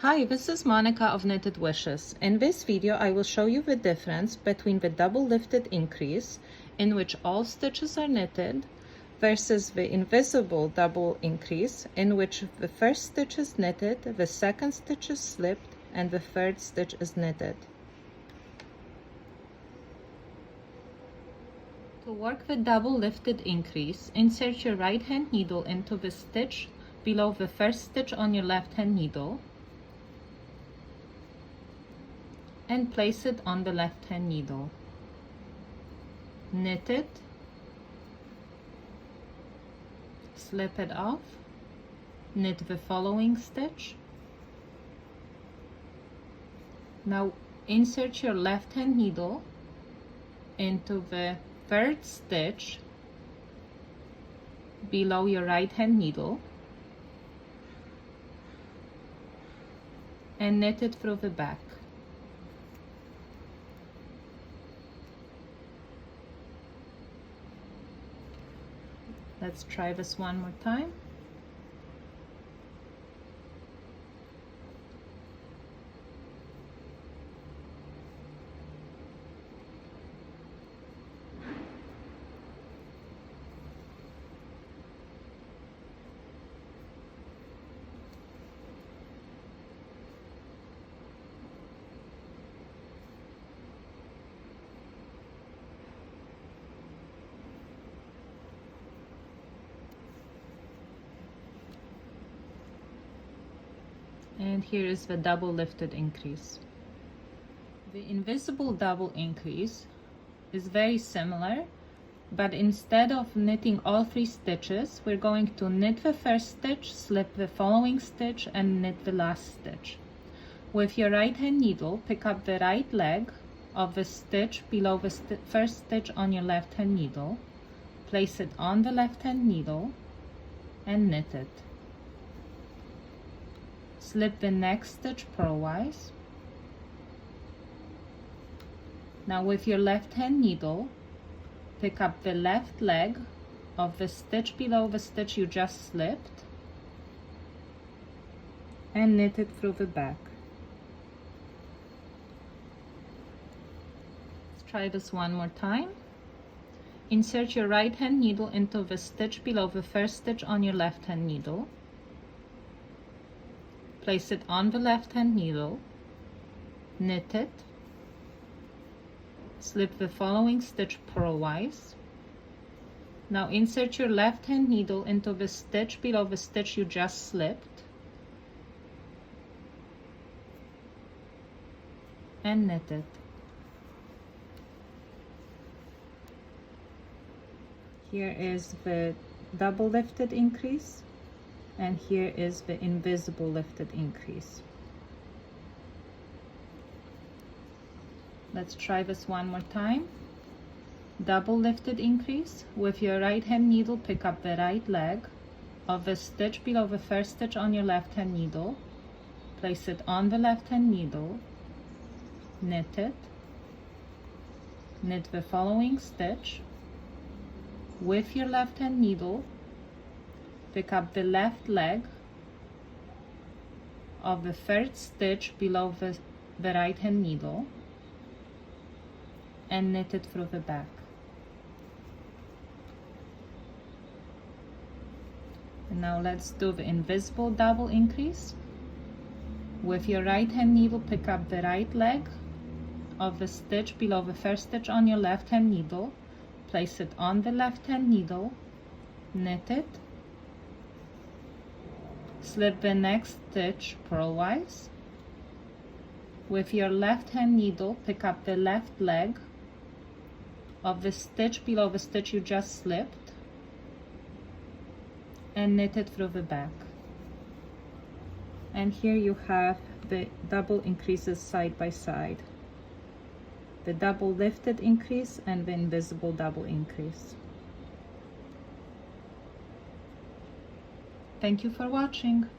Hi, this is Monica of Knitted Wishes. In this video, I will show you the difference between the double lifted increase, in which all stitches are knitted, versus the invisible double increase, in which the first stitch is knitted, the second stitch is slipped, and the third stitch is knitted. To work the double lifted increase, insert your right hand needle into the stitch below the first stitch on your left hand needle and place it on the left hand needle. Knit it, slip it off, knit the following stitch. Now insert your left hand needle into the third stitch below your right hand needle and knit it through the back. Let's try this one more time. And here is the double lifted increase. The invisible double increase is very similar, but instead of knitting all three stitches, we're going to knit the first stitch, slip the following stitch, and knit the last stitch. With your right hand needle, pick up the right leg of the stitch below the first stitch on your left hand needle, place it on the left hand needle, and knit it. Slip the next stitch purlwise. Now with your left hand needle, pick up the left leg of the stitch below the stitch you just slipped and knit it through the back. Let's try this one more time. Insert your right hand needle into the stitch below the first stitch on your left hand needle. Place it on the left hand needle, knit it, slip the following stitch purlwise. Now insert your left hand needle into the stitch below the stitch you just slipped and knit it. Here is the double lifted increase, and here is the invisible lifted increase. Let's try this one more time. Double lifted increase. With your right hand needle, pick up the right leg of the stitch below the first stitch on your left hand needle, place it on the left hand needle, knit it, knit the following stitch. With your left hand needle, pick up the left leg of the third stitch below the right hand needle and knit it through the back. And now let's do the invisible double increase. With your right hand needle, pick up the right leg of the stitch below the first stitch on your left hand needle, place it on the left hand needle, knit it, slip the next stitch purlwise. With your left hand needle, pick up the left leg of the stitch below the stitch you just slipped and knit it through the back. And here you have the double increases side by side. The double lifted increase and the invisible double increase. Thank you for watching.